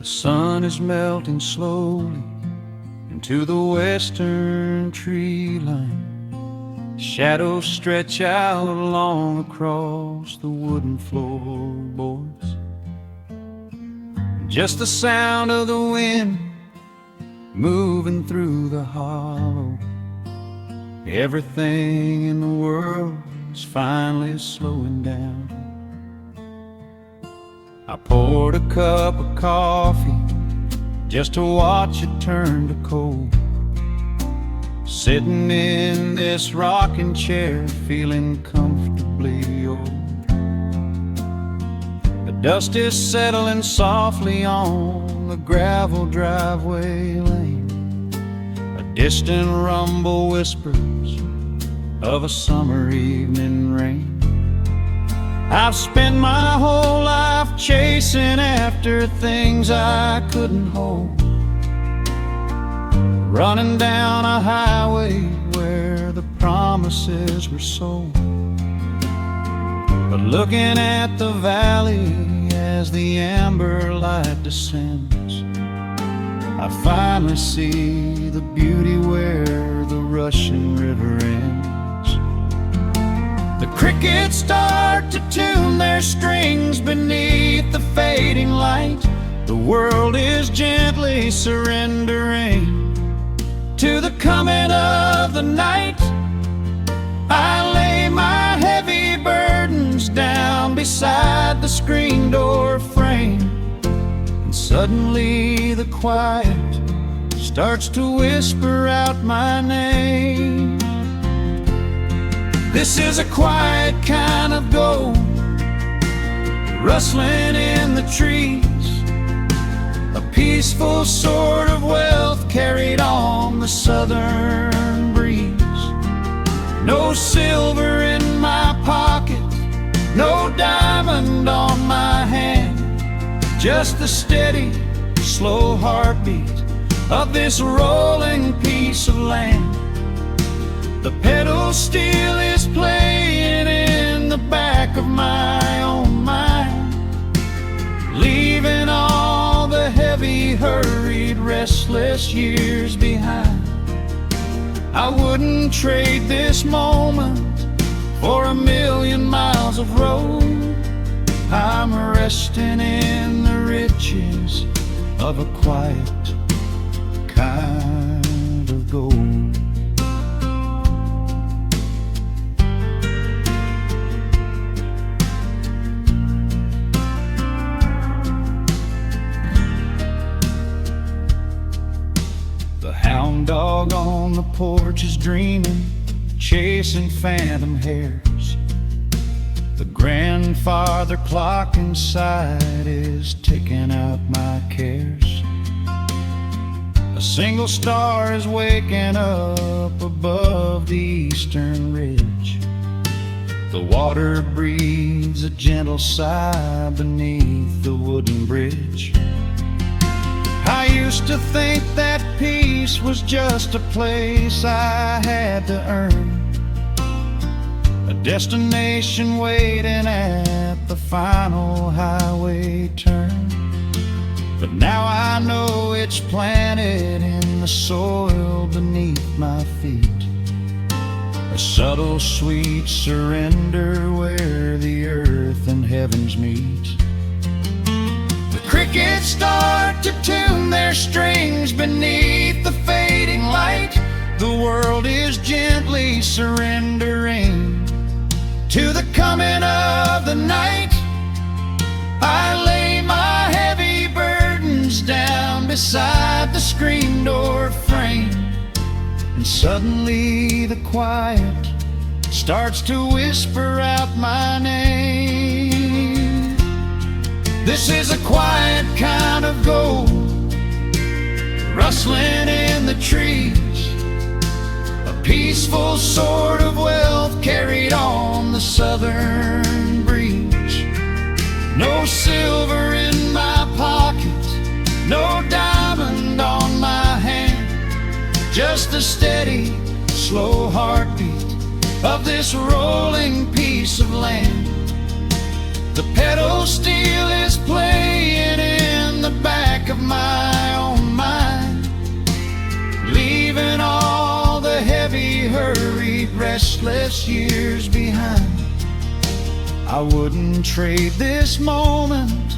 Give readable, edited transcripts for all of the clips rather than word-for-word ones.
sun is melting slowly into the western tree line. Shadows stretch out long across the wooden floorboards. Just the sound of the wind moving through the hollow. Everything in the world is finally slowing down. I poured a cup of coffee just to watch it turn to cold. Sitting in this rocking chair, feeling comfortably old. The dust is settling softly on the gravel driveway lane. A distant rumble whispers of a summer evening rain. I've spent my whole life chasing after things I couldn't hold, running down a highway where the promises were sold. But looking at the valley as the amber light descends, I finally see the beauty where the rushing river ends. The crickets start to tune their strings beneath the fading light. The world is gently surrendering to the coming of the night. I lay my heavy burdens down beside the screen door frame, and suddenly the quiet starts to whisper out my name. This is a quiet kind of gold, rustling in the trees, a peaceful sort of wealth carried on the southern breeze. No silver in my pocket, no diamond on my hand, just the steady, slow heartbeat of this rolling piece of land. The pedal steel is playing in the back of my own mind, leaving all the heavy, hurried, restless years behind. I wouldn't trade this moment for 1,000,000 miles of road. I'm resting in the riches of a quiet kind of gold. The hound dog on the porch is dreaming, chasing phantom hares. The grandfather clock inside is ticking out my cares. A single star is waking up above the eastern ridge. The water breathes a gentle sigh beneath the wooden bridge. I used to think that peace was just a place I had to earn, a destination waiting at the final highway turn. But now I know it's planted in the soil beneath my feet, a subtle sweet surrender where the earth and heavens meet. Crickets start to tune their strings beneath the fading light. The world is gently surrendering to the coming of the night. I lay my heavy burdens down beside the screen door frame, and suddenly the quiet starts to whisper out my name. This is a quiet kind of gold, rustling in the trees, a peaceful sort of wealth carried on the southern breeze. No silver in my pocket, no diamond on my hand, just the steady, slow heartbeat of this rolling piece of land. The pedal steel is playing in the back back of my own mind, leaving all the heavy, hurried, restless years behind. I wouldn't trade this moment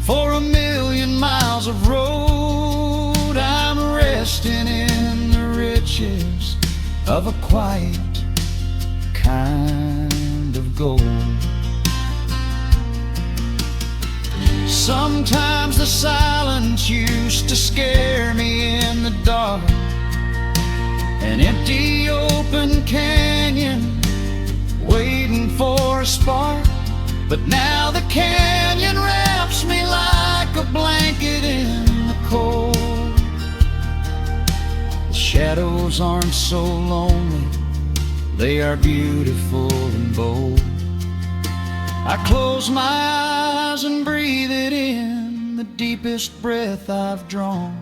for 1,000,000 miles of road. I'm resting in the riches of a quiet kind of gold. Sometimes the silence used to scare me in the dark, an empty open canyon waiting for a spark. But now the canyon wraps me like a blanket in the cold. The shadows aren't so lonely, they are beautiful and bold. I close my eyes and breathe it in, the deepest breath I've drawn.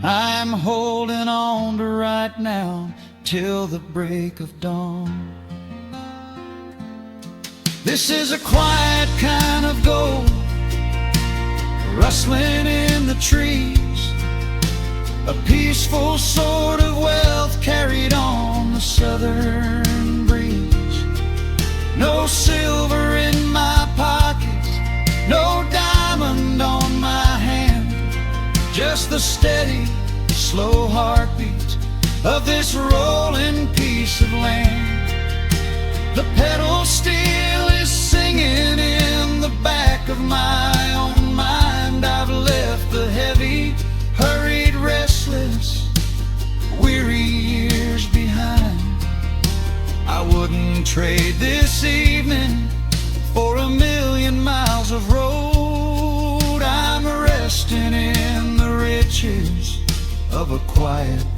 I'm holding on to right now till the break of dawn. This is a quiet kind of gold, rustling in the trees, a peaceful sort of wealth carried on the southern breeze. No silver in my pockets, no diamond on my hand, just the steady, slow heartbeat of this rolling piece of land. The pedal steel is singing in the back of my own mind. I've left the heavy, hurried, restless, weary years behind. I wouldn't trade this evening for 1,000,000 miles of road. I'm resting in the riches of a quiet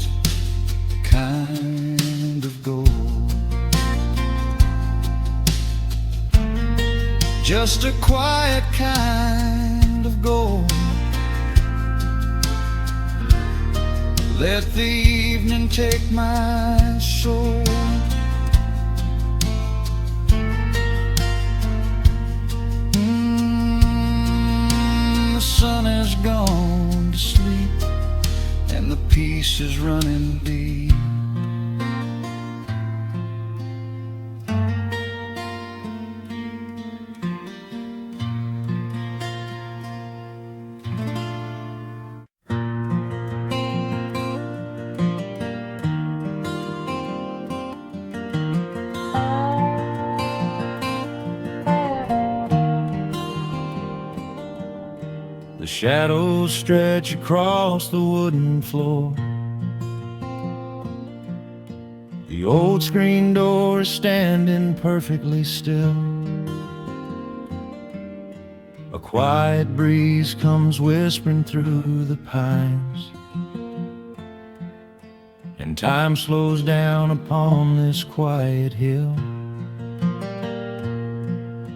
kind of gold. Just a quiet kind of gold. Let the evening take my soul. The sun has gone to sleep and the peace is running deep. The shadows stretch across the wooden floor. The old screen door is standing perfectly still. A quiet breeze comes whispering through the pines, and time slows down upon this quiet hill.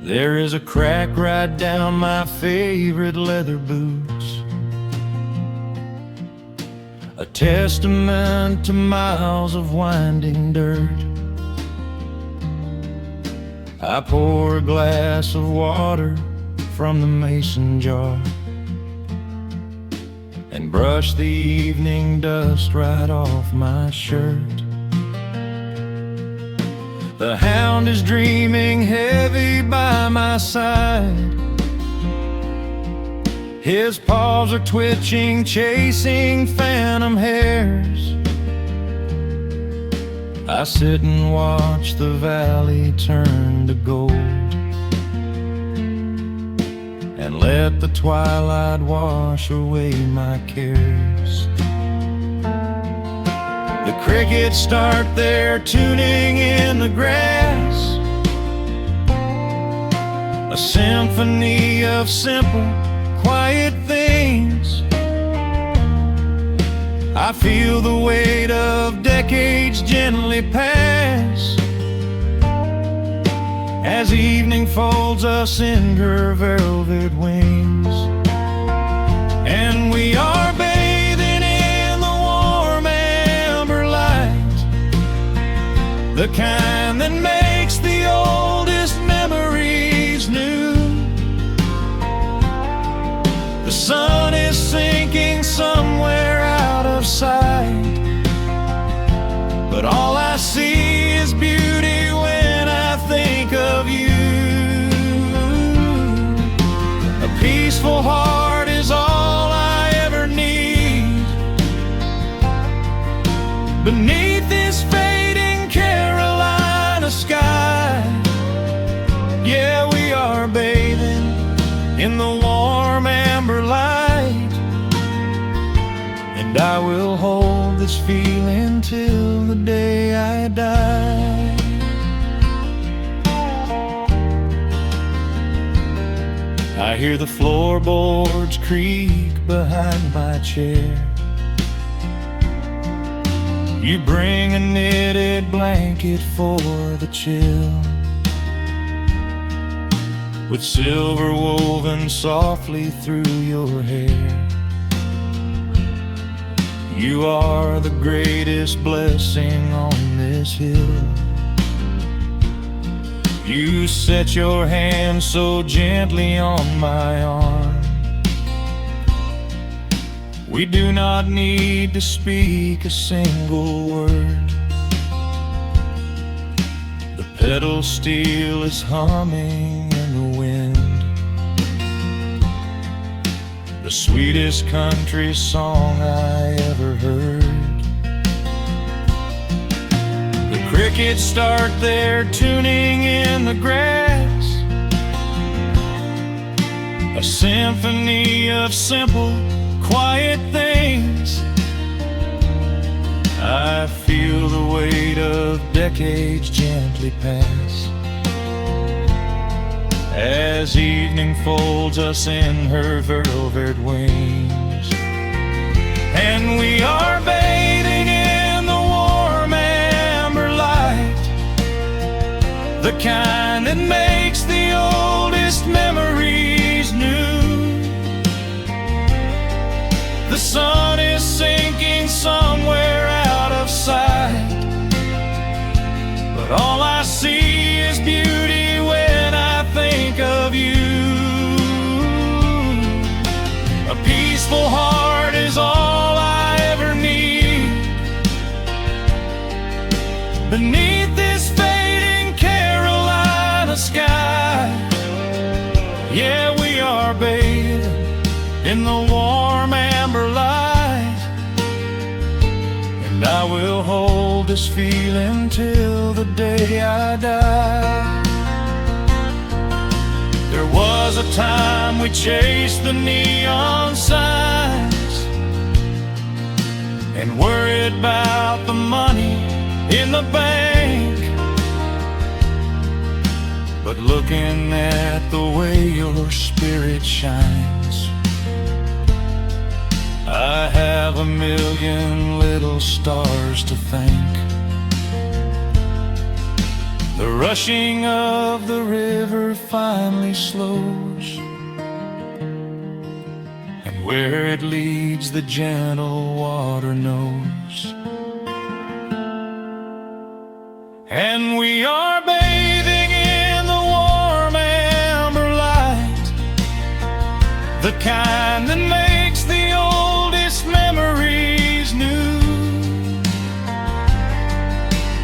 There is a crack right down my favorite leather boots, a testament to miles of winding dirt. I pour a glass of water from the mason jar and brush the evening dust right off my shirt. The hound is dreaming heavy by my side. His paws are twitching, chasing phantom hares. I sit and watch the valley turn to gold and let the twilight wash away my cares. The crickets start their tuning in the grass, a symphony of simple, quiet things. I feel the weight of decades gently pass as evening folds us in her velvet wings, and we are bathing in the warm amber light, the kind that makes the oldest memories new. The sun beneath this fading Carolina sky. Yeah, we are bathing in the warm amber light, and I will hold this feeling till the day I die. I hear the floorboards creak behind my chair. You bring a knitted blanket for the chill, with silver woven softly through your hair. You are the greatest blessing on this hill. You set your hand so gently on my arm. We do not need to speak a single word. The pedal steel is humming in the wind, the sweetest country song I ever heard. The crickets start their tuning in the grass, a symphony of simple, quiet things. I feel the weight of decades gently pass, as evening folds us in her velvet wings. And we are bathing in the warm amber light, the kind that makes the oldest memories new. The sun is sinking somewhere out of sight, but all I see is beauty when I think of you. A peaceful heart is all I ever need, beneath this fading Carolina sky. Yeah, we are bathing in the warm amber light, and I will hold this feeling till the day I die. There was a time we chased the neon signs and worried about the money in the bank, but looking at the way your spirit shines, I have a million little stars to thank. The rushing of the river finally slows, and where it leads the gentle water knows. And we are bathing in the warm amber light, the kind that makes the oldest memories new.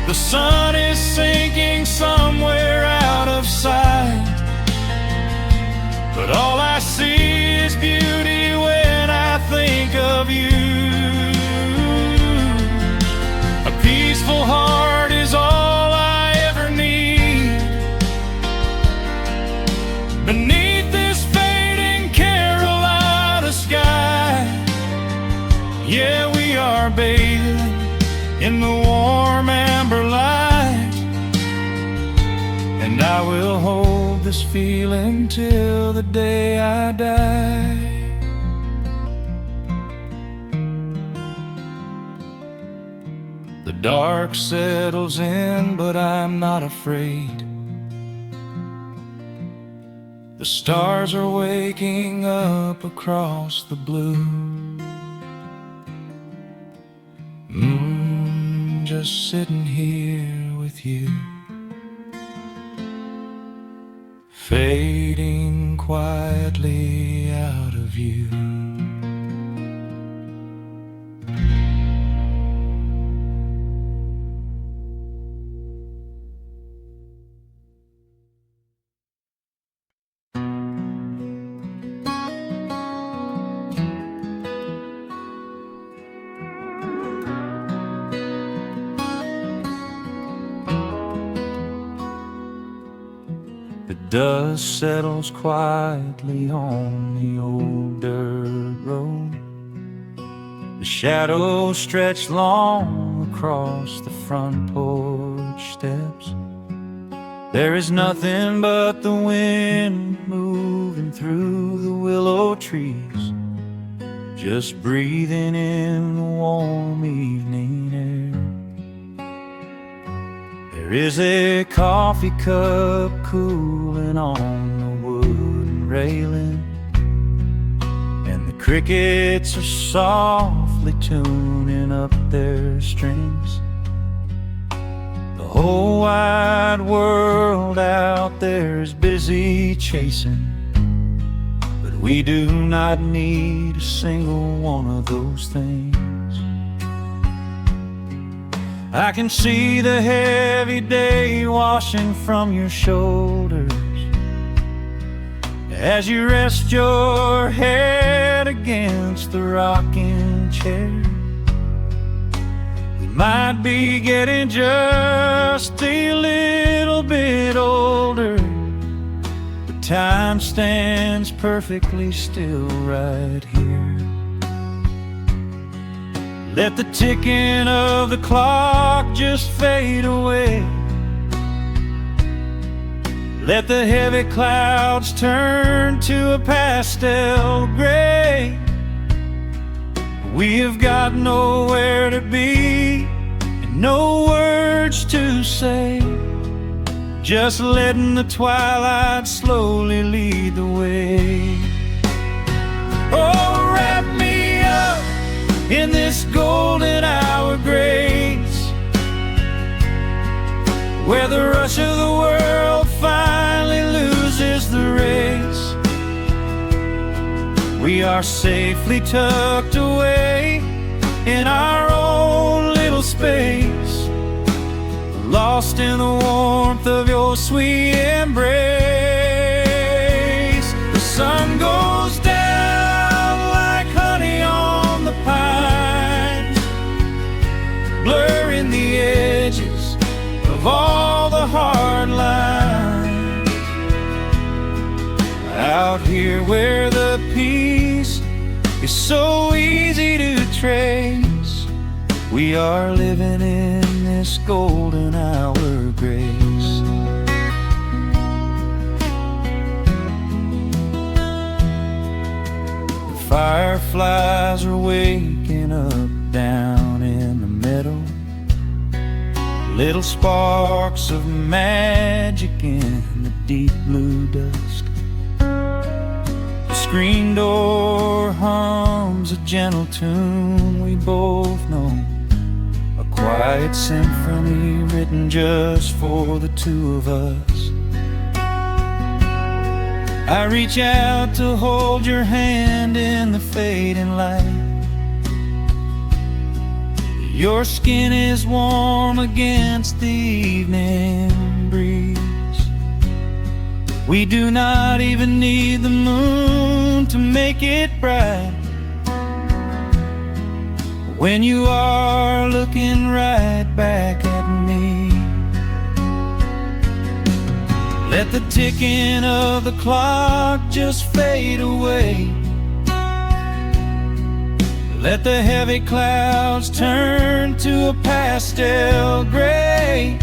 The sun is sinking somewhere out of sight, but all I see is beauty when I think of you. A peaceful heart is all I ever need, beneath this fading Carolina sky. Yeah, we are bathing in the warm amber light, and I will hold this feeling till the day I die. The dark settles in, but I'm not afraid. The stars are waking up across the blue. Just sitting here with you, fading quietly out of view. Dust settles quietly on the old dirt road. The shadows stretch long across the front porch steps. There is nothing but the wind moving through the willow trees, just breathing in the warm evening air. There is a coffee cup cooling on the wooden railing, and the crickets are softly tuning up their strings. The whole wide world out there is busy chasing, but we do not need a single one of those things. I can see the heavy day washing from your shoulders as you rest your head against the rocking chair. We might be getting just a little bit older, but time stands perfectly still right here. Let the ticking of the clock just fade away. Let the heavy clouds turn to a pastel gray. We have got nowhere to be and no words to say, just letting the twilight slowly lead the way. Oh, wrap me up in this golden hour grace, where the rush of the world finally loses the race. We are safely tucked away in our own little space, lost in the warmth of your sweet embrace. The sun goes down like honey on the pines, blurring the edges of all the hard lines. Out here where the peace is so easy to trace, we are living in this golden hour grace. The fireflies are waking up down in the meadow, little sparks of magic in the deep blue dusk. The screen door hums a gentle tune we both know, a quiet symphony written just for the two of us. I reach out to hold your hand in the fading light. Your skin is warm against the evening breeze. We do not even need the moon to make it bright, when you are looking right back at me. Let the ticking of the clock just fade away. Let the heavy clouds turn to a pastel gray.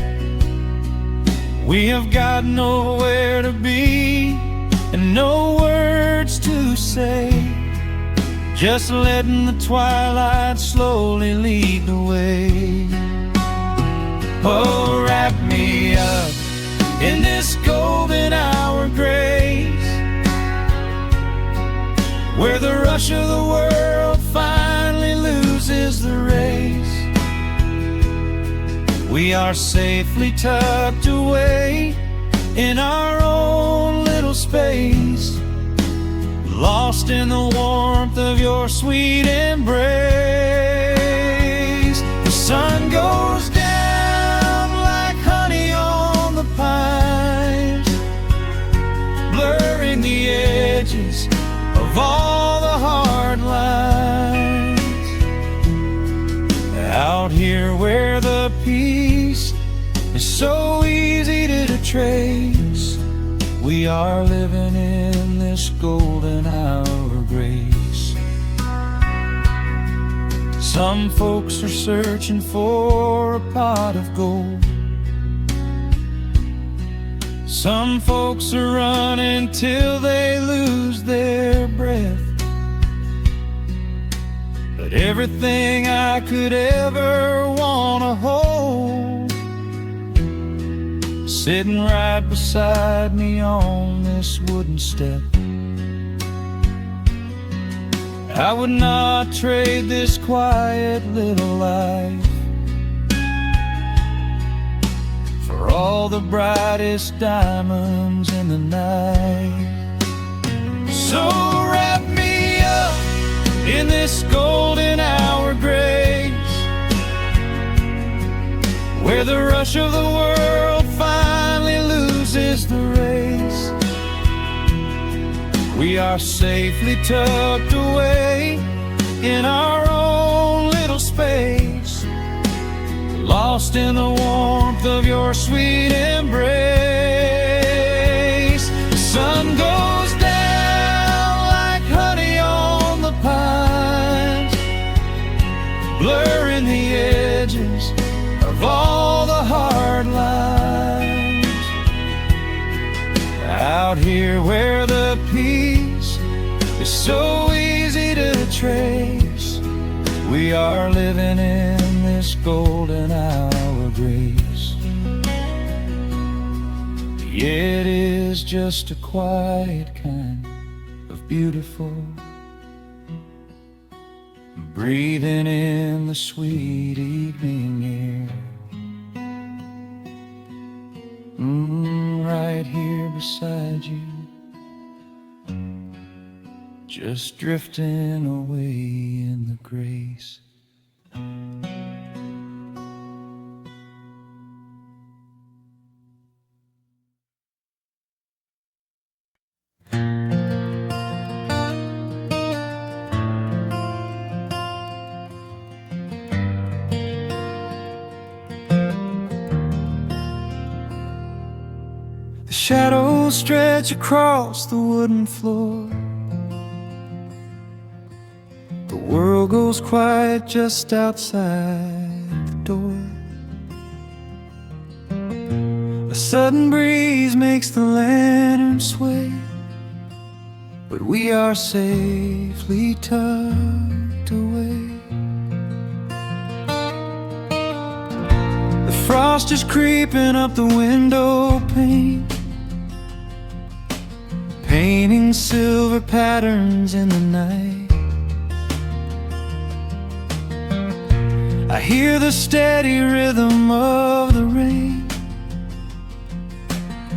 We have got nowhere to be and no words to say, just letting the twilight slowly lead the way. Oh, wrap me up in this golden hour grace, where the rush of the world finally loses the race. We are safely tucked away in our own little space, lost in the warmth of your sweet embrace. The sun goes down like honey on the pines, blurring the edges of all the hard lines. Out here where the peace is so easy to trace, we We are living in this golden hour of grace. Some folks are searching for a pot of gold. Some folks are running till they lose their breath. But everything I could ever want to hold, sitting right beside me on this wooden step. I would not trade this quiet little life for all the brightest diamonds in the night. So wrap me up in this golden hour grace, where the rush of the world finally loses the race. We are safely tucked away in our own little space, lost in the warmth of your sweet embrace. The sun goes down like honey on the pines, blurring the edges of all the hard lines. Out here where the peace is so easy to trace, we are living in this golden hour grace. It is just a quiet kind of beautiful, breathing in the sweet evening air. Right here beside you, just drifting away in the grace. The shadows stretch across the wooden floor. The world goes quiet just outside the door. A sudden breeze makes the lantern sway, but we are safely tucked away. The frost is creeping up the window pane, painting silver patterns in the night. I hear the steady rhythm of the rain,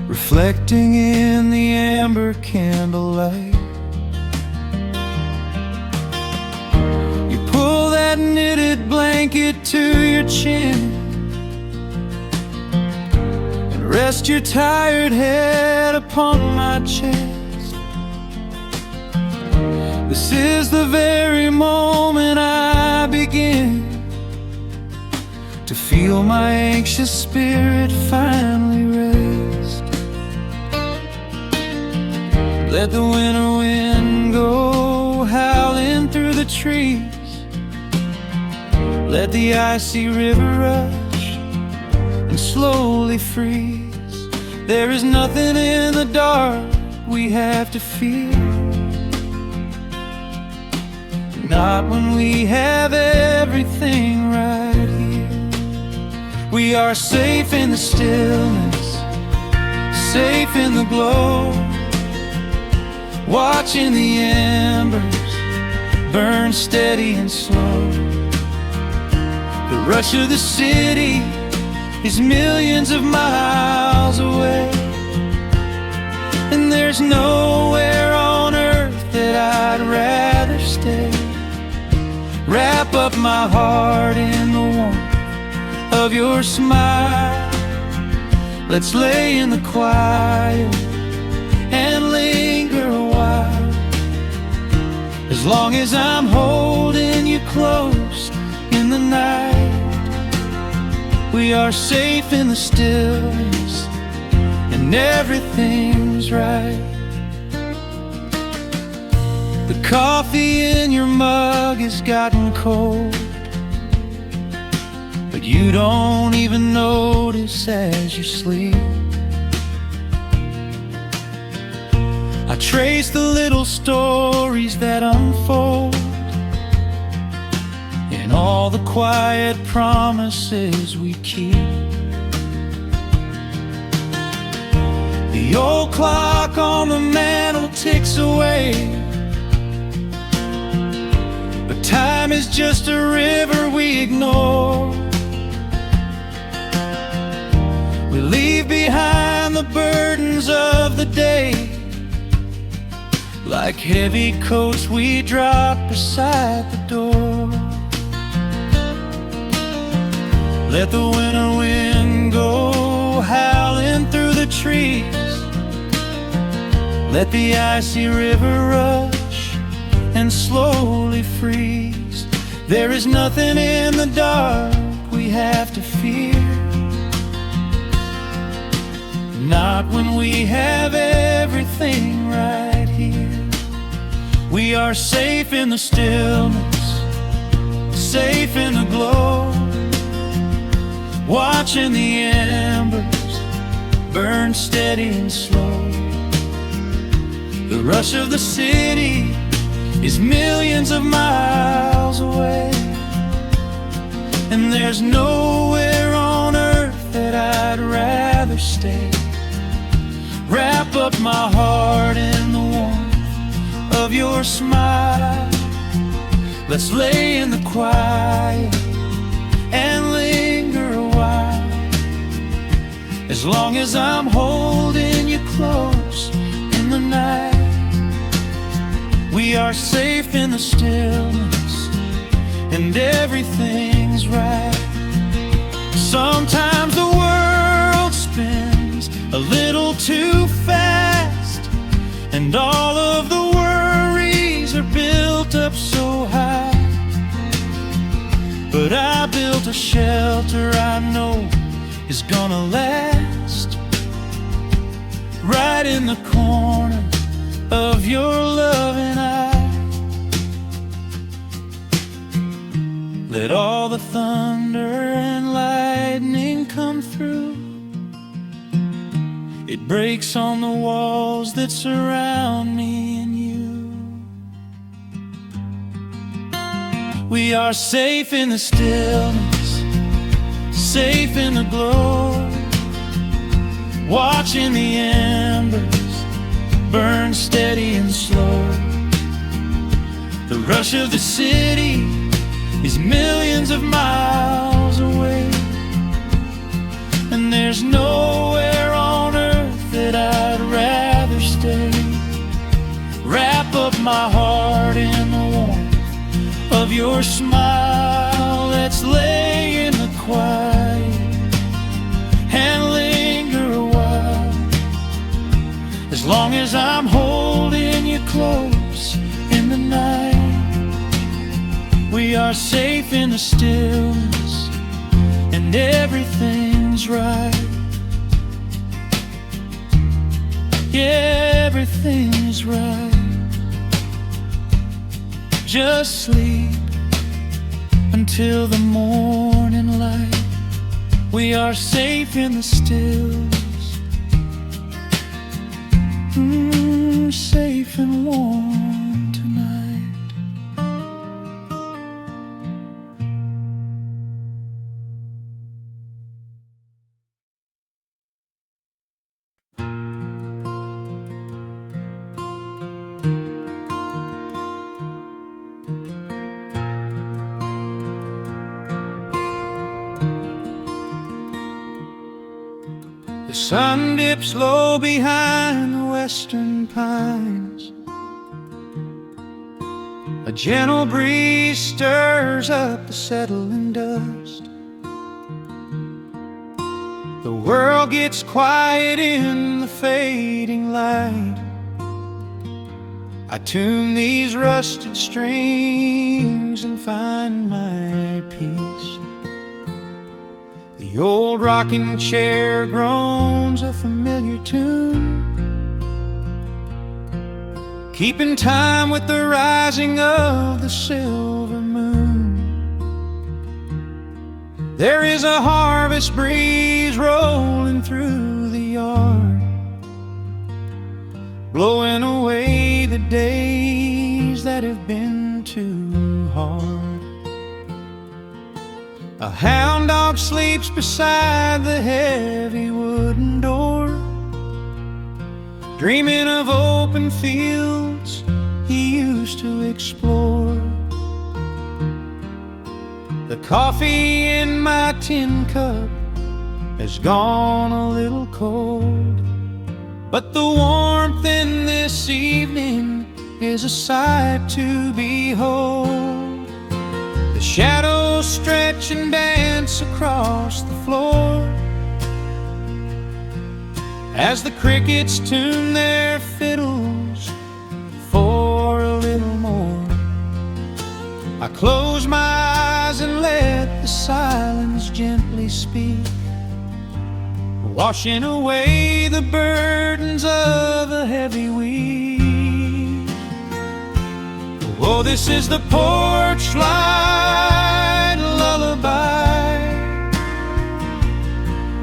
reflecting in the amber candlelight. You pull that knitted blanket to your chin and rest your tired head upon my chest. This is the very moment I begin to feel my anxious spirit finally rest. Let the winter wind go howling through the trees, let the icy river rush and slowly freeze. There is nothing in the dark we have to fear, not when we have everything right here. We are safe in the stillness, safe in the glow, watching the embers burn steady and slow. The rush of the city is millions of miles away, and there's nowhere on earth that I'd rather stay. Wrap up my heart in the warmth of your smile. Let's lay in the quiet and linger a while. As long as I'm holding you close in the night, we are safe in the stillness and and everything's right. The coffee in your mug has gotten cold, but you don't even notice as you sleep. I trace the little stories that unfold in all the quiet promises we keep. The old clock on the mantle ticks away, but time is just a river we ignore. We leave behind the burdens of the day, like heavy coats we drop beside the door. Let the winter wind go howling through the trees. Let the icy river rush and slowly freeze. There is nothing in the dark we have to fear, not when we have everything right here. We are safe in the stillness, safe in the glow, watching the embers burn steady and slow. The rush of the city is millions of miles away, and there's nowhere on earth that I'd rather stay. Wrap up my heart in the warmth of your smile. Let's lay in the quiet and linger a while. As long as I'm holding you close in the night, we are safe in the stillness, and everything's right. Sometimes the world spins a little too fast, and all of the worries are built up so high. But I built a shelter I know is gonna last, right in the corner of your loving eye. Let all the thunder and lightning come through. It breaks on the walls that surround me and you. We are safe in the stillness, safe in the glow, watching the embers burn steady and slow. The rush of the city is millions of miles away, and there's nowhere on earth that I'd rather stay. Wrap up my heart in the warmth of your smile. Let's lay in the quiet and linger a while. As long as I'm holding you close in the night, we are safe in the stillness, and everything's right. Yeah, everything is right. Just sleep until the morning light. We are safe in the stillness, safe and warm tonight. The sun dips low behind the western pines. A gentle breeze stirs up the settling dust. The world gets quiet in the fading light. I tune these rusted strings and find my peace. The The old rocking chair groans a familiar tune, keeping time with the rising of the silver moon. There is a harvest breeze rolling through the yard, blowing away the days that have been too hard. A hound dog sleeps beside the heavy wooden door, dreaming of open fields he used to explore. The coffee in my tin cup has gone a little cold, but the warmth in this evening is a sight to behold. The shadows stretch and dance across the floor as the crickets tune their fiddles for a little more. I close my eyes and let the silence gently speak, washing away the burdens of a heavy week. Oh, this is the porch light lullaby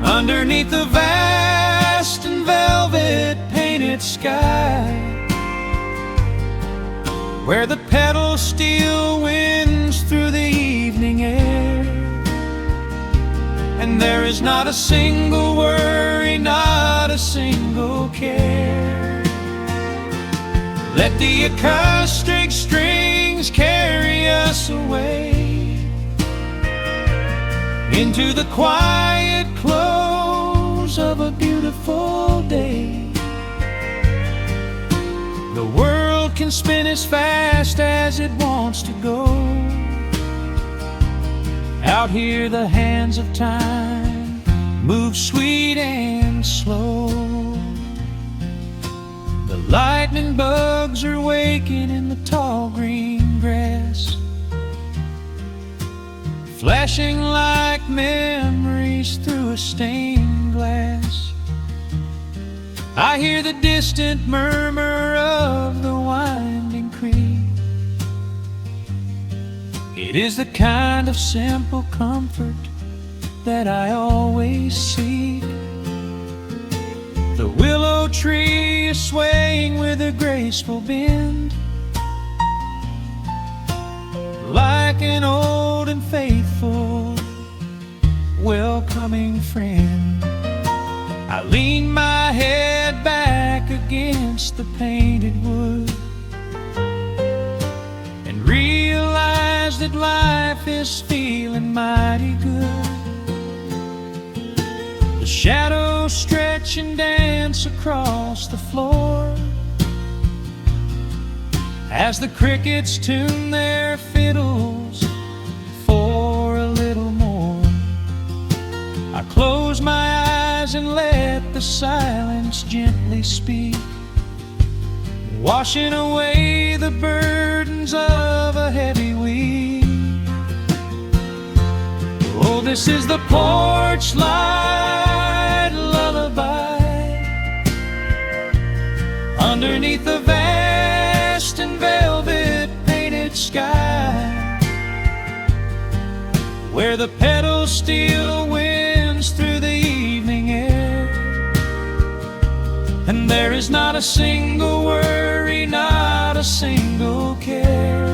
underneath the vast and velvet painted sky, where the pedal steel winds through the evening air, and there is not a single worry, not a single care. Let the acoustic strings carry us away into the quiet close of a beautiful day. The world can spin as fast as it wants to go. Out here the hands of time move sweet and slow. The lightning bugs are waking in the tall green grass, flashing like memories through a stained glass. I hear the distant murmur of the winding creek. It is the kind of simple comfort that I always seek. The willow tree is swaying with a graceful bend, like an old and faithful welcoming friend. I lean my head back against the painted wood and realize that life is feeling mighty good. The shadows stretch and dance across the floor as the crickets tune their fiddles for a little more. I close my eyes and let the silence gently speak, washing away the burdens of a heavy week. Oh, this is the porch light lullaby underneath the vast and velvet painted sky, where the pedal steel winds through the evening air, and there is not a single worry, not a single care.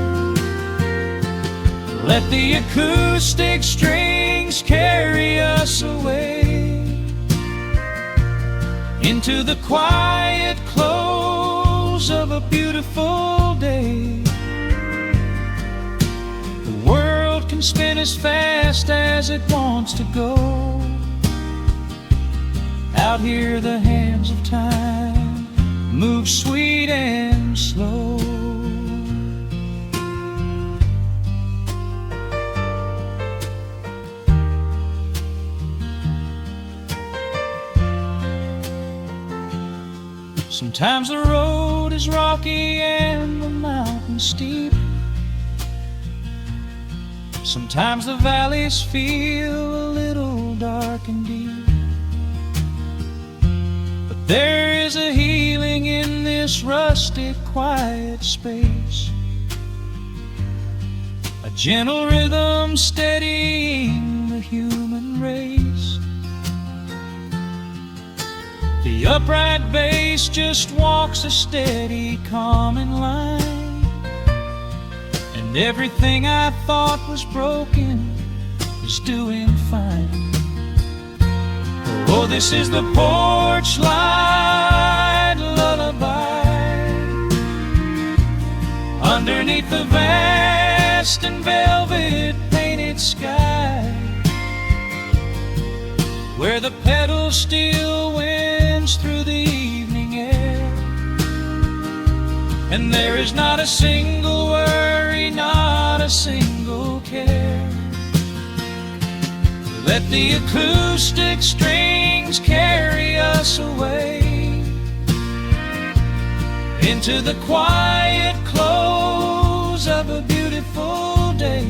Let the acoustic strings carry us away into the quiet close of a beautiful day. The world can spin as fast as it wants to go. Out here the hands of time move sweet and slow. Sometimes the road is rocky and the mountain steep. Sometimes the valleys feel a little dark and deep. But there is a healing in this rustic, quiet space, a gentle rhythm steadying the human race. The upright bass just walks a steady, calming line, and everything I thought was broken is doing fine. Oh, this is the porch light lullaby underneath the vast and velvet painted sky, where the pedals still winds through the evening air, and there is not a single worry, not a single care. Let the acoustic strings carry us away into the quiet close of a beautiful day.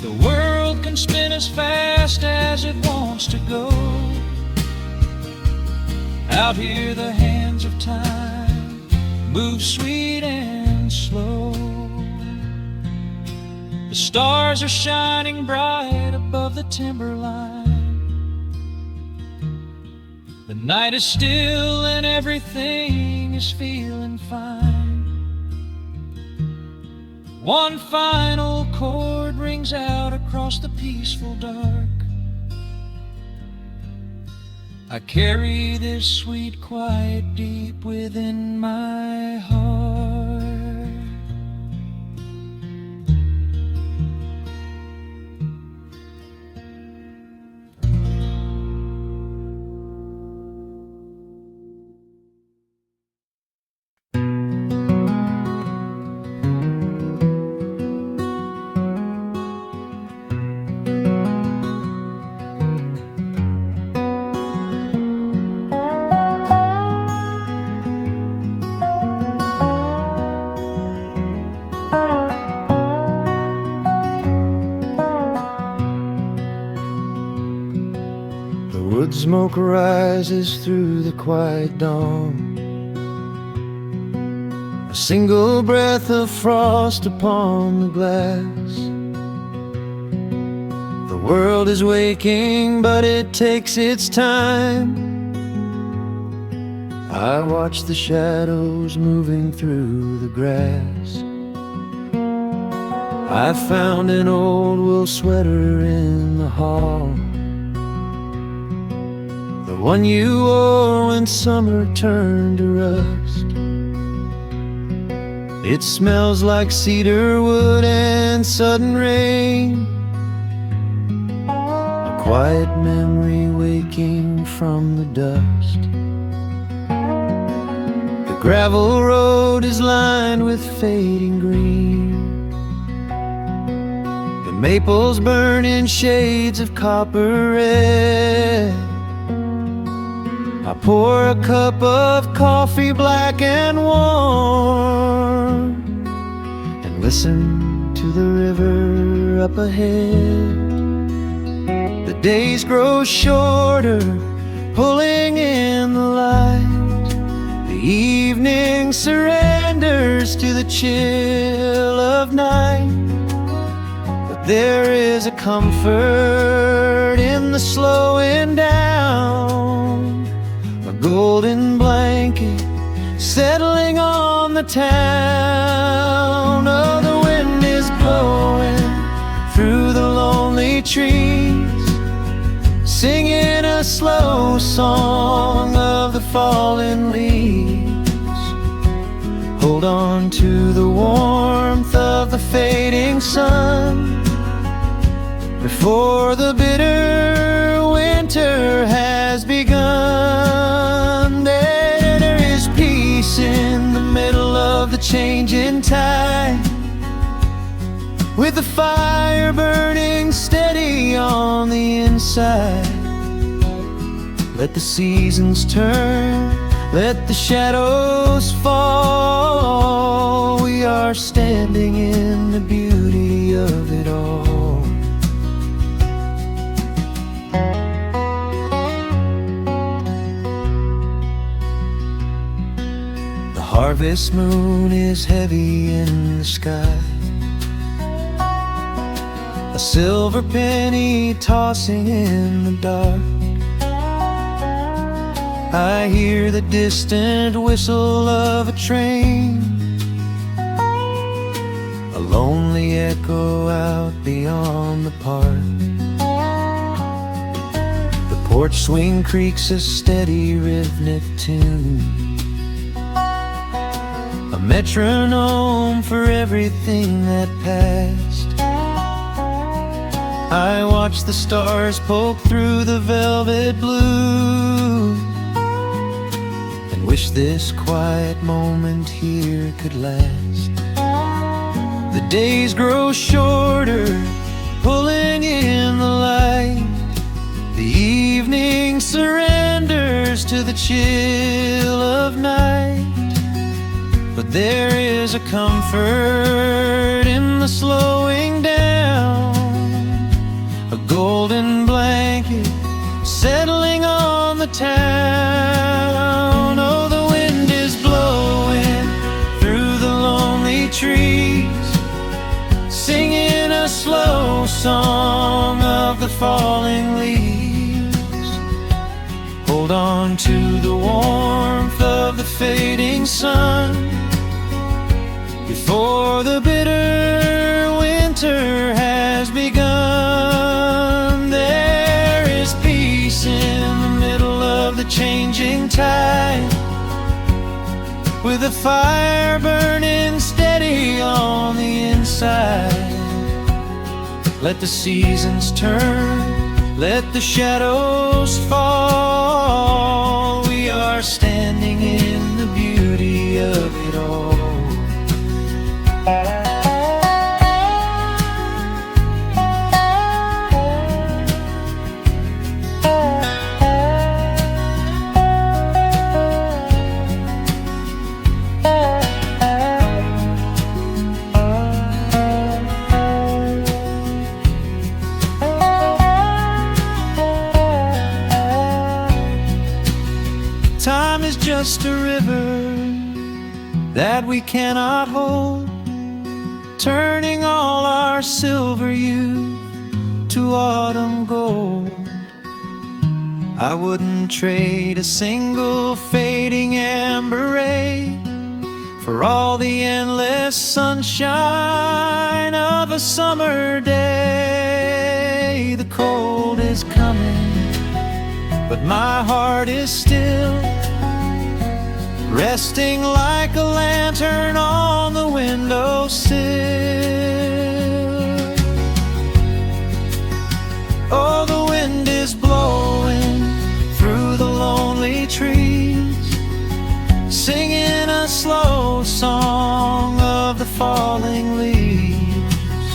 The world can spin as fast as it wants to go. Out here the hands of time move sweet and slow. The stars are shining bright above the timberline. The night is still and everything is feeling fine. One final chord rings out across the peaceful dark. I carry this sweet quiet deep within my heart. Wood smoke rises through the quiet dawn, a single breath of frost upon the glass. The world is waking, but it takes its time. I watch the shadows moving through the grass. I found an old wool sweater in the hall, the one you wore when summer turned to rust. It smells like cedar wood and sudden rain, a quiet memory waking from the dust. The gravel road is lined with fading green, the maples burn in shades of copper red. I pour a cup of coffee black and warm, and listen to the river up ahead. The days grow shorter, pulling in the light. The evening surrenders to the chill of night. But there is a comfort in the slowing down, a golden blanket settling on the town. Oh, the wind is blowing through the lonely trees, singing a slow song of the fallen leaves. Hold on to the warmth of the fading sun before the bitter winter has begun. There is peace in the middle of the changing tide, with the fire burning steady on the inside. Let the seasons turn, let the shadows fall. We are standing in the beauty of it all. harvest moon is heavy in the sky, a silver penny tossing in the dark. I hear the distant whistle of a train, a lonely echo out beyond the park. The porch swing creaks a steady rhythmic tune, a metronome for everything that passed. I watch the stars poke through the velvet blue, and wish this quiet moment here could last. The days grow shorter, pulling in the light. The evening surrenders to the chill of night. But there is a comfort in the slowing down, a golden blanket settling on the town. Oh, the wind is blowing through the lonely trees, singing a slow song of the falling leaves. Hold on to the warmth of the fading sun before the bitter winter has begun. There is peace in the middle of the changing tide, with a fire burning steady on the inside. Let the seasons turn, let the shadows fall. We are standing in the beauty of it all. Time is just a river that we cannot hold, turning all our silver youth to autumn gold. I wouldn't trade a single fading amber ray for all the endless sunshine of a summer day. The cold is coming, but my heart is still resting like a lantern on the windowsill. Oh, the wind is blowing through the lonely trees, singing a slow song of the falling leaves.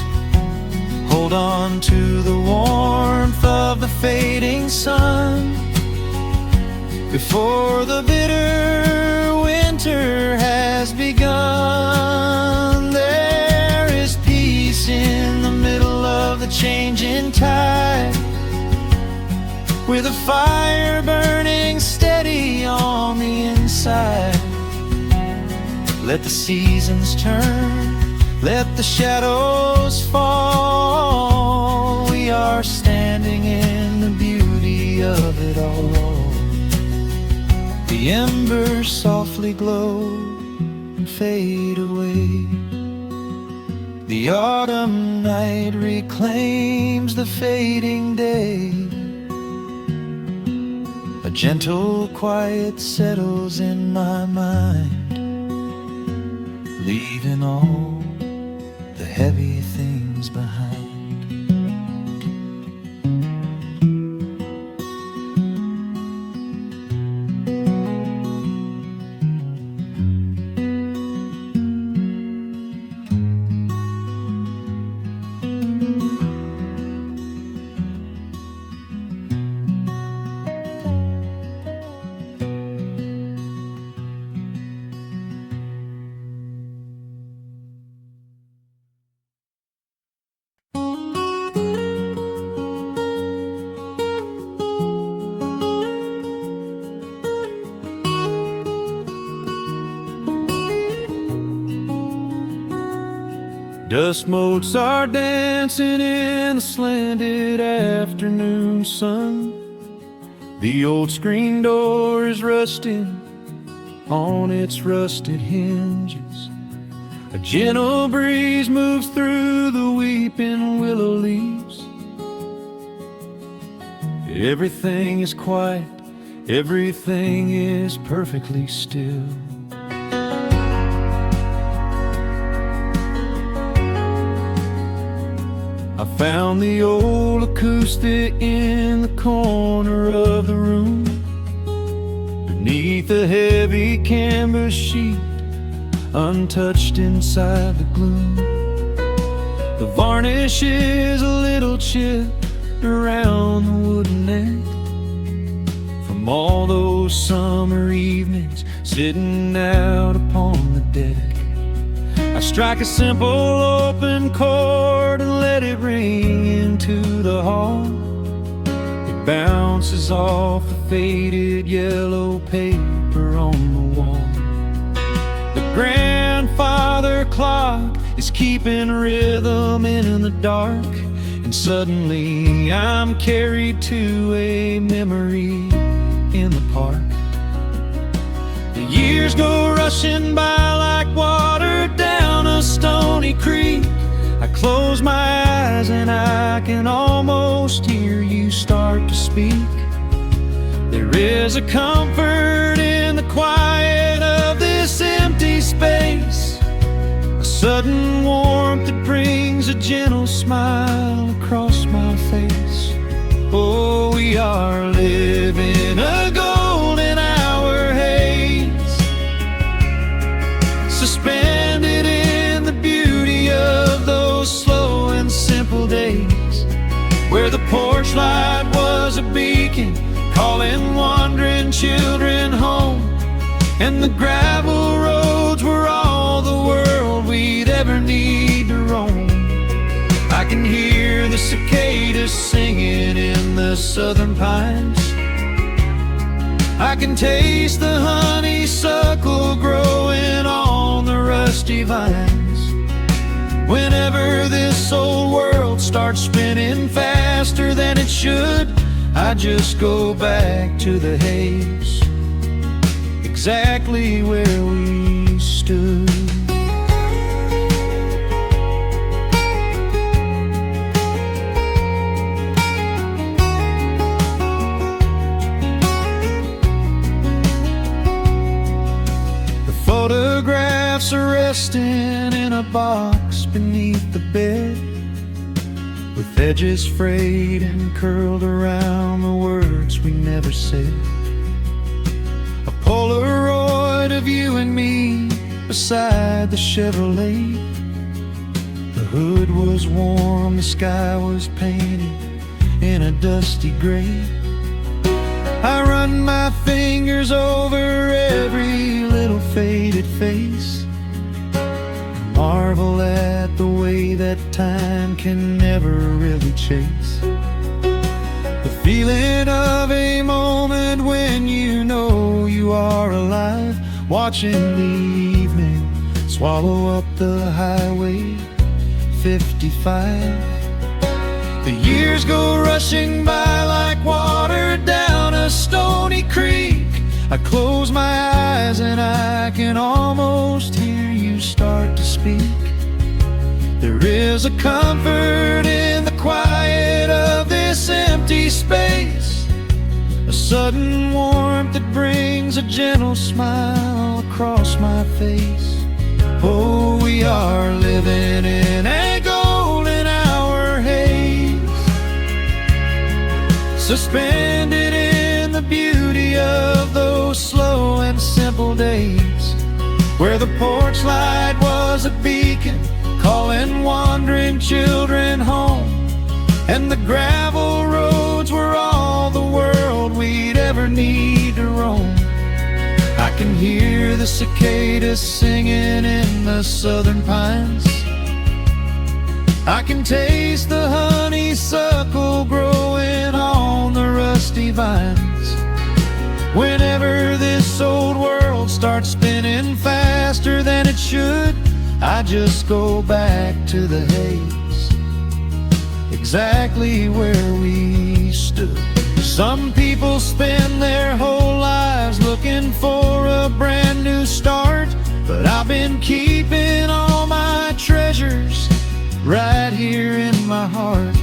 Hold on to the warmth of the fading sun before the bitter winter has begun. There is peace in the middle of the changing tide, with a fire burning steady on the inside. Let the seasons turn, let the shadows fall. We are standing in the beauty of it all. The embers softly glow and fade away. The autumn night reclaims the fading day. A gentle quiet settles in my mind, leaving all the heavy things behind. Dust motes are dancing in the slanted afternoon sun. The old screen door is rusting on its rusted hinges. A gentle breeze moves through the weeping willow leaves. Everything is quiet, everything is perfectly still. I found the old acoustic in the corner of the room, beneath a heavy canvas sheet, untouched inside the gloom. The varnish is a little chipped around the wooden neck, from all those summer evenings sitting out upon the deck. I strike a simple open chord and let it ring into the hall. It bounces off the faded yellow paper on the wall. The grandfather clock is keeping rhythm in the dark, and suddenly I'm carried to a memory in the park. The years go rushing by like water down a stony creek. I close my eyes and I can almost hear you start to speak. There is a comfort in the quiet of this empty space, a sudden warmth that brings a gentle smile across my face. Oh, we are living a golden hour haze, suspended in the beauty of those slow and simple days, where the porch light was a beacon calling wandering children home, and the gravel roads were all the world we'd ever need to roam. I can hear the cicadas singing in the southern pines. I can taste the honeysuckle growing on the rusty vines. Whenever this old world starts spinning faster than it should, I just go back to the haze, exactly where we stood. Photographs are resting in a box beneath the bed, with edges frayed and curled around the words we never said. A Polaroid of you and me beside the Chevrolet. The hood was warm, the sky was painted in a dusty gray. I run my fingers over every little faded face, marvel at the way that time can never really chase. The feeling of a moment when you know you are alive, watching the evening swallow up the highway 55. The years go rushing by like water down a stony creek. I close my eyes and I can almost hear you start to speak. There is a comfort in the quiet of this empty space, a sudden warmth that brings a gentle smile across my face. Oh, we are living in a golden hour haze, suspended in the beauty of those slow and simple days, where the porch light was a beacon calling wandering children home, and the gravel roads were all the world we'd ever need to roam. I can hear the cicadas singing in the southern pines. I can taste the honeysuckle growing on the rusty vines. Whenever this old world starts spinning faster than it should, I just go back to the haze, exactly where we stood. Some people spend their whole lives looking for a brand new start, but I've been keeping all my treasures right here in my heart.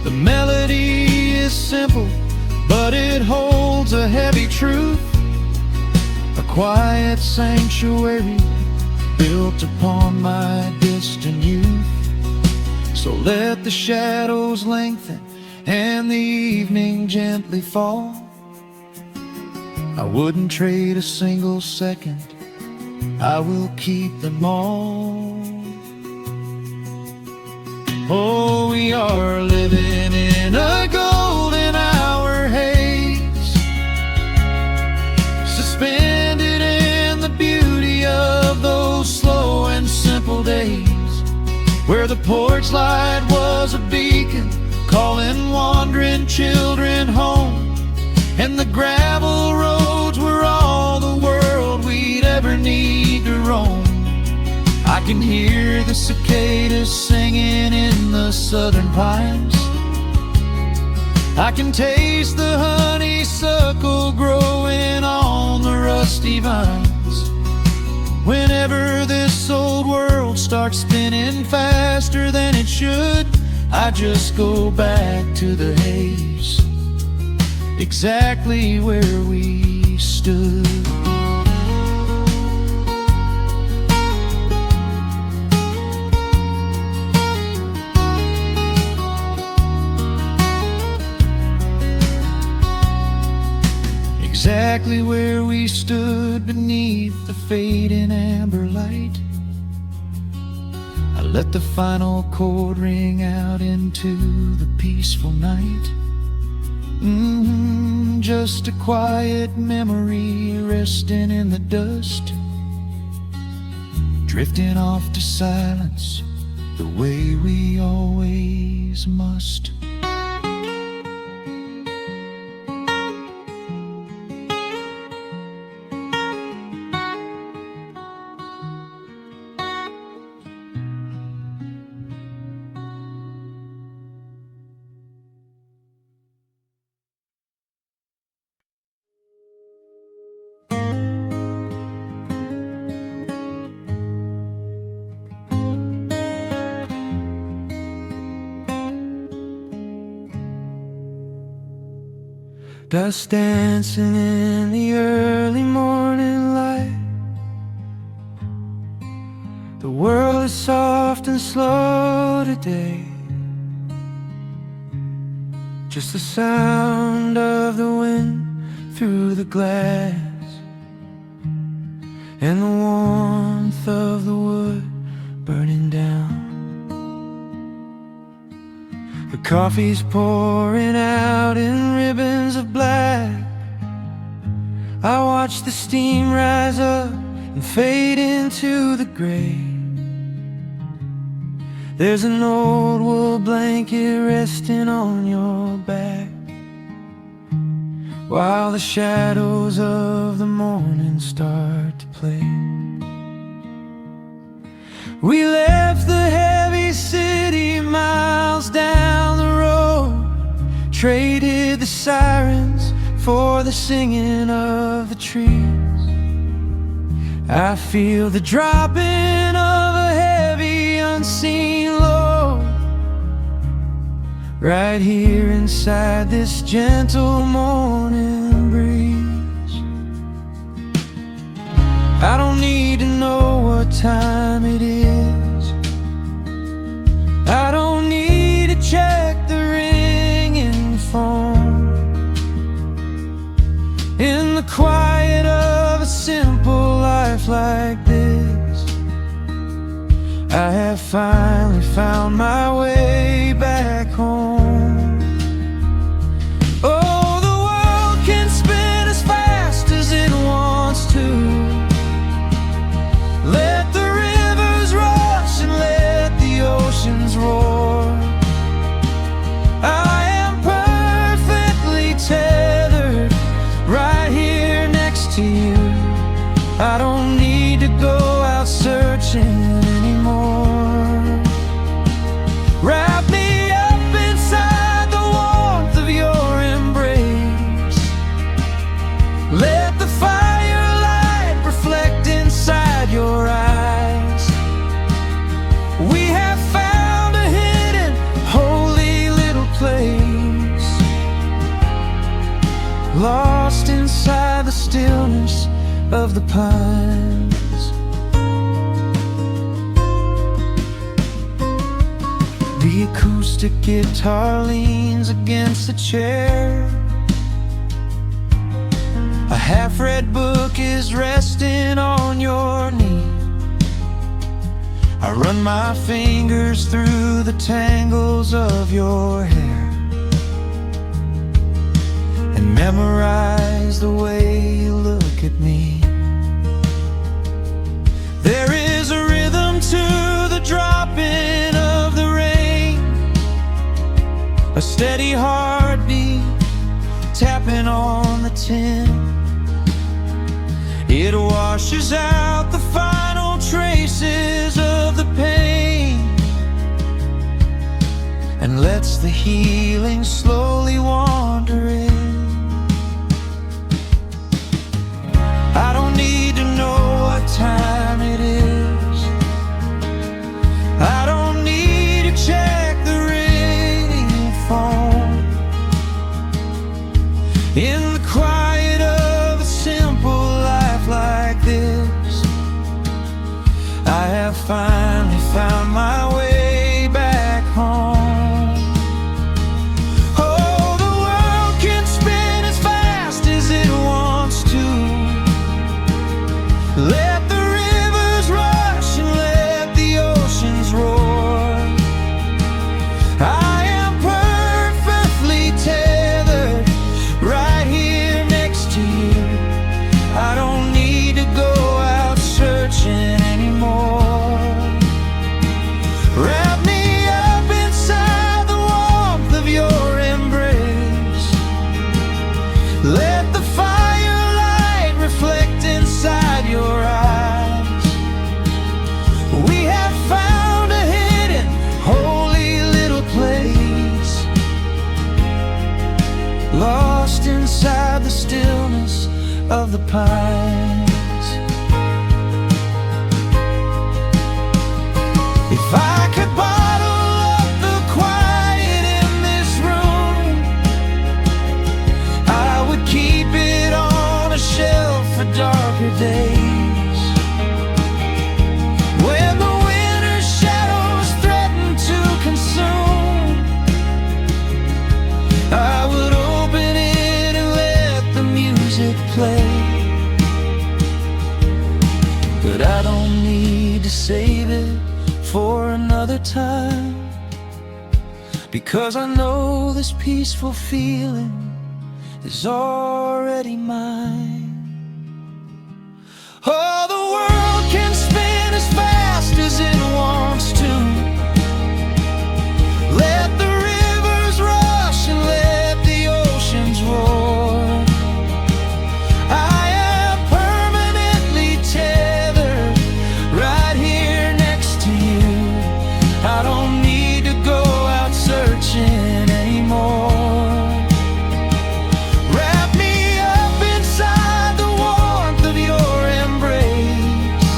The melody is simple, but it holds a heavy truth, a quiet sanctuary built upon my distant youth. So let the shadows lengthen and the evening gently fall. I wouldn't trade a single second, I will keep them all. Oh, we are living in a golden hour haze, suspended in the beauty of those slow and simple days, where the porch light was a beacon calling wandering children home, and the gravel roads were all the world we'd ever need to roam. I can hear the cicadas singing in the southern pines, I can taste the honeysuckle growing on the rusty vines. Whenever this old world starts spinning faster than it should, I just go back to the haze, exactly where we stood. Exactly where we stood beneath the fading amber light. I let the final chord ring out into the peaceful night. Just a quiet memory resting in the dust, drifting off to silence the way we always must. Dust dancing in the early morning light. The world is soft and slow today. Just the sound of the wind through the glass, and the warmth of the wood burning down. The coffee's pouring out in ribbons of black. I watch the steam rise up and fade into the gray. There's an old wool blanket resting on your back, while the shadows of the morning start to play. We left the heavy city miles down the road, traded the sirens for the singing of the trees. I feel the dropping of a heavy unseen load right here inside this gentle morning breeze. I don't need to know what time it is, I don't need to check the ringing phone. In the quiet of a simple life like this, I have finally found my way back home. Oh, the world can spin as fast as it wants to. Let the rivers rush and let the oceans roar. I am perfectly tethered right here next to you. I don't need to go out searching of the pines. The acoustic guitar leans against the chair. A half-read book is resting on your knee. I run my fingers through the tangles of your hair and memorize the way you look at me. There is a rhythm to the dropping of the rain, a steady heartbeat tapping on the tin. It washes out the final traces of the pain and lets the healing slowly wander in. I don't need to know what time it is. I don't need to check the ringing phone. In the quiet of a simple life like this, I have finally found my way back home. Oh, the world can spin as fast as it wants to. Let the rivers rush and let the oceans roar. I am perfectly tethered right here next to you. I don't need to go out searching anymore. Wrap me up inside the warmth of your embrace. Let the firelight reflect inside your eyes. We have found a hidden, holy little place, lost inside the stillness of the pines. If I could bottle up the quiet in this room, I would keep it on a shelf for darker days. When the winter's shadows threaten to consume, I would open it and let the music play. But I don't need to save it for another time, because I know this peaceful feeling is already mine. Oh, the world can spin as fast as it wants to. Let the rivers rush and let the oceans roar. I am permanently tethered right here next to you. I don't need to go out searching anymore. Wrap me up inside the warmth of your embrace.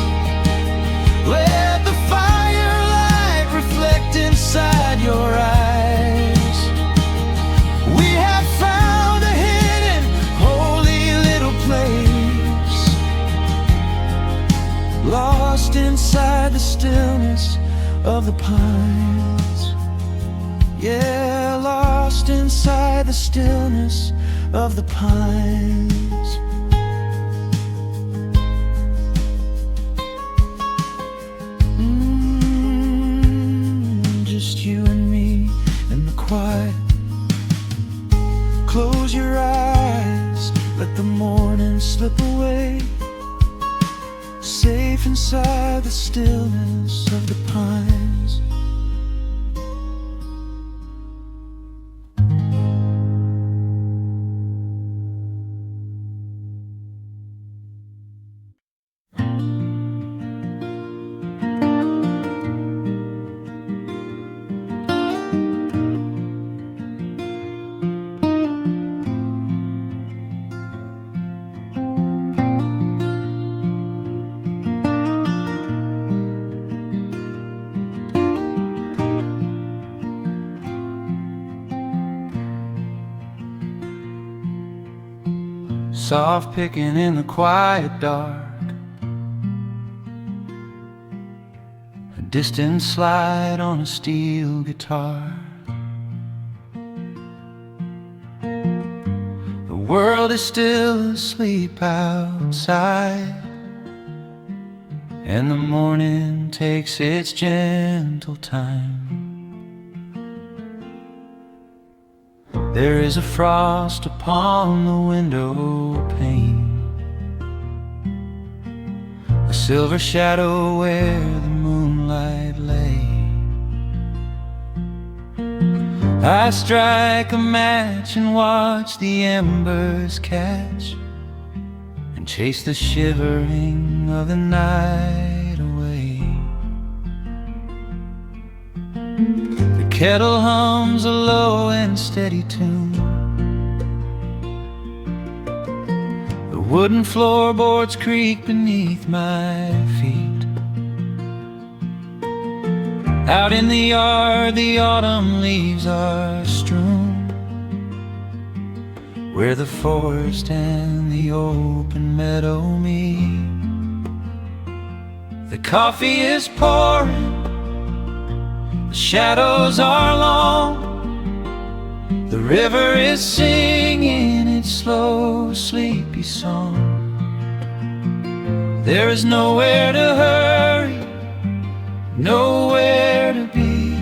Let the firelight reflect inside your eyes. We have found a hidden, holy little place, lost inside the stillness of the pines. Yeah, lost inside the stillness of the pines. Just you and me in the quiet. Close your eyes, let the morning slip away, safe inside the stillness of the pines. soft picking in the quiet dark, a distant slide on a steel guitar. The world is still asleep outside, and the morning takes its gentle time. There is a frost upon the window pane, a silver shadow where the moonlight lay. I strike a match and watch the embers catch, and chase the shivering of the night away. The kettle hums a low and steady tune, the wooden floorboards creak beneath my feet. Out in the yard the autumn leaves are strewn, where the forest and the open meadow meet. The coffee is pouring, the shadows are long, the river is singing its slow, sleepy song. There is nowhere to hurry, nowhere to be,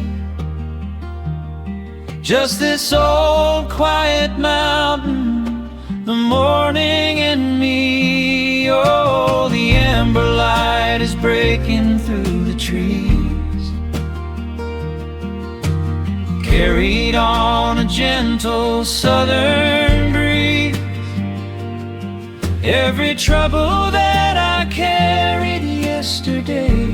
just this old quiet mountain, the morning and me. Oh, the ember light is breaking through the trees, carried on a gentle southern breeze. Every trouble that I carried yesterday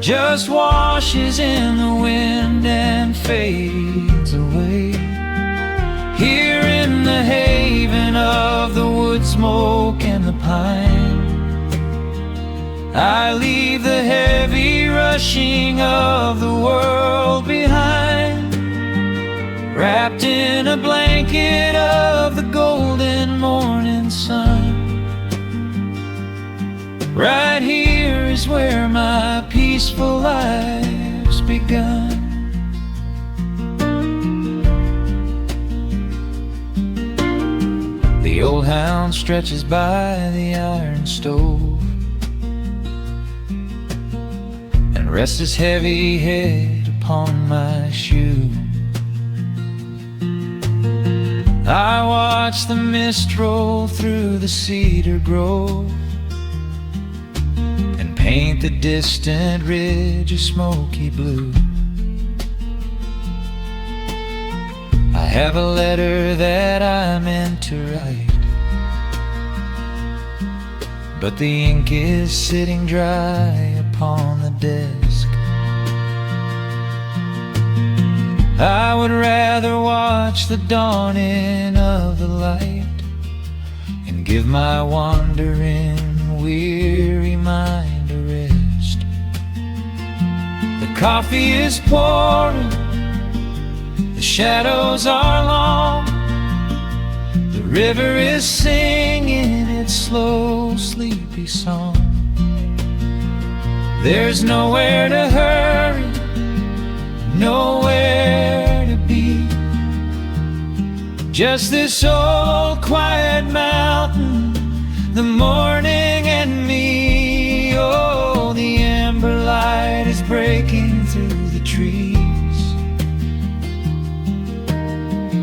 just washes in the wind and fades away. Here in the haven of the wood smoke and the pine, I leave the heavy rushing of the world behind, wrapped in a blanket of the golden morning sun. Right here is where my peaceful life's begun. The old hound stretches by the iron stove and rests his heavy head upon my shoe. I watch the mist roll through the cedar grove and paint the distant ridge a smoky blue. I have a letter that I meant to write, but the ink is sitting dry upon the desk. I would rather watch the dawning of the light and give my wandering, weary mind a rest. The coffee is pouring, the shadows are long, the river is singing its slow, sleepy song. There's nowhere to hurry, nowhere to be, just this old quiet mountain, the morning and me. Oh, the ember light is breaking through the trees,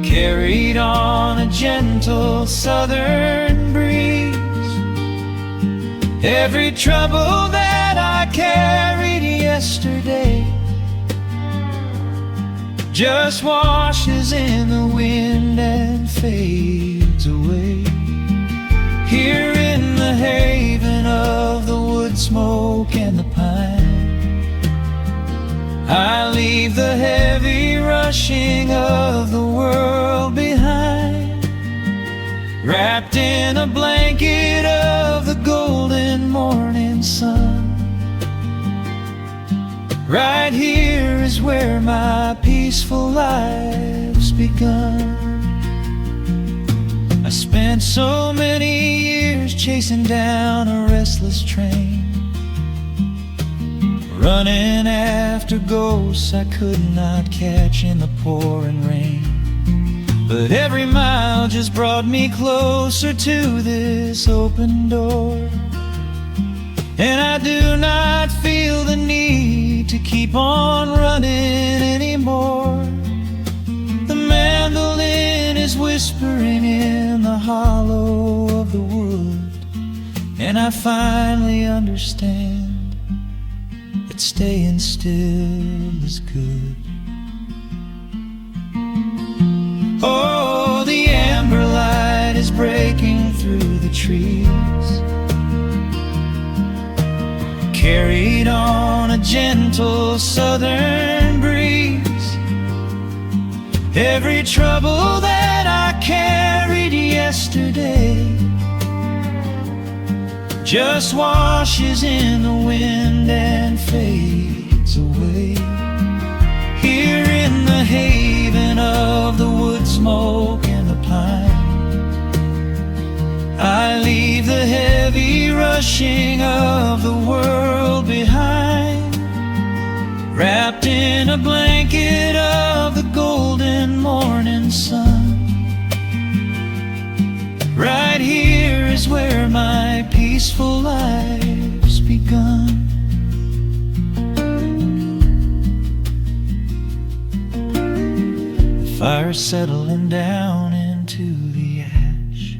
carried on a gentle southern breeze. Every trouble that I carried yesterday just washes in the wind and fades away. Here in the haven of the wood smoke and the pine, I leave the heavy rushing of the world behind, wrapped in a blanket of the golden morning sun. Right here is where my peaceful life's begun. spent so many years chasing down a restless train, running after ghosts I could not catch in the pouring rain. But every mile just brought me closer to this open door, and I do not feel the need to keep on running anymore. The mandolin is whispering in the hollow of the wood, and I finally understand that staying still is good. Oh, the amber light is breaking through the trees, carried on a gentle southern breeze. Every trouble that I carried yesterday just washes in the wind and fades away. Here in the haven of the wood smoke and the pine, I leave the heavy rushing of the world behind, wrapped in a blanket of the golden morning sun. Right here is where my peaceful life's begun. The fire's settling down into the ash,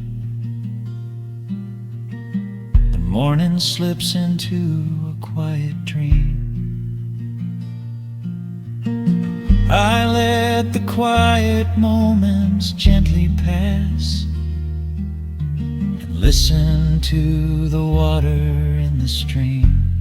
the morning slips into a quiet dream. I let the quiet moments gently pass and listen to the water in the stream.